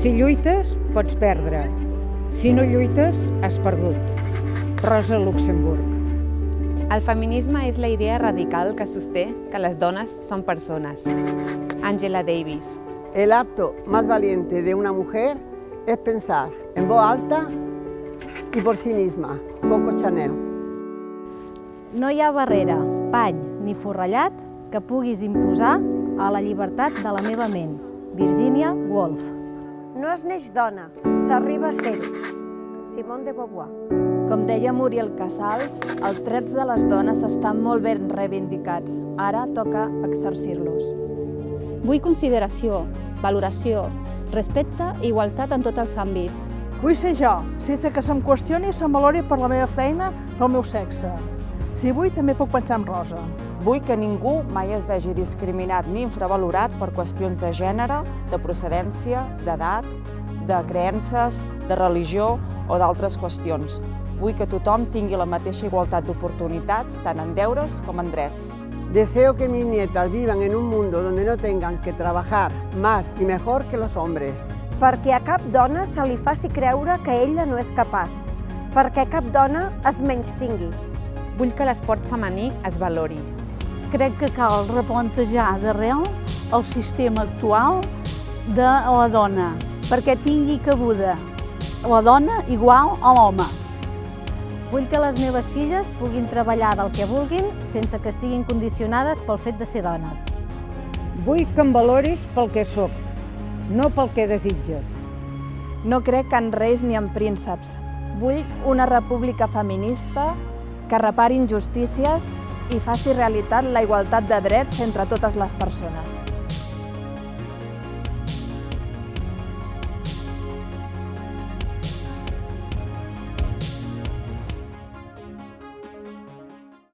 Si lluites, pots perdre. Si no lluites, has perdut. Rosa Luxemburg. El feminisme és la idea radical que sosté que les dones són persones. Angela Davis. El acto más valiente de una mujer es pensar en voz alta y por sí misma. Coco Chanel. No hi ha barrera, pany ni forrellat que puguis imposar a la llibertat de la meva ment. Virginia Woolf. No es neix dona, s'arriba a ser-ho. Simone de Beauvoir. Com deia Muriel Casals, els drets de les dones estan molt ben reivindicats. Ara toca exercir-los. Vull consideració, valoració, respecte i igualtat en tots els àmbits. Vull ser jo, sense que se'm qüestioni i se'm valori per la meva feina, pel meu sexe. Si vull, també puc pensar en rosa. Vull que ningú mai es vegi discriminat ni infravalorat per qüestions de gènere, de procedència, d'edat, de creences, de religió o d'altres qüestions. Vull que tothom tingui la mateixa igualtat d'oportunitats, tant en deures com en drets. Deseo que mis nietas vivan en un mundo donde no tengan que trabajar más y mejor que los hombres. Perquè a cap dona se li faci creure que ella no és capaç. Perquè cap dona es menystingui. Vull que l'esport femení es valori. Crec que cal replantejar d'arrel el sistema actual de la dona, perquè tingui cabuda la dona igual a l'home. Vull que les meves filles puguin treballar del que vulguin sense que estiguin condicionades pel fet de ser dones. Vull que em valoris pel que sóc, no pel que desitges. No crec en reis ni en prínceps. Vull una república feminista que repari injustícies i faci realitat la igualtat de drets entre totes les persones.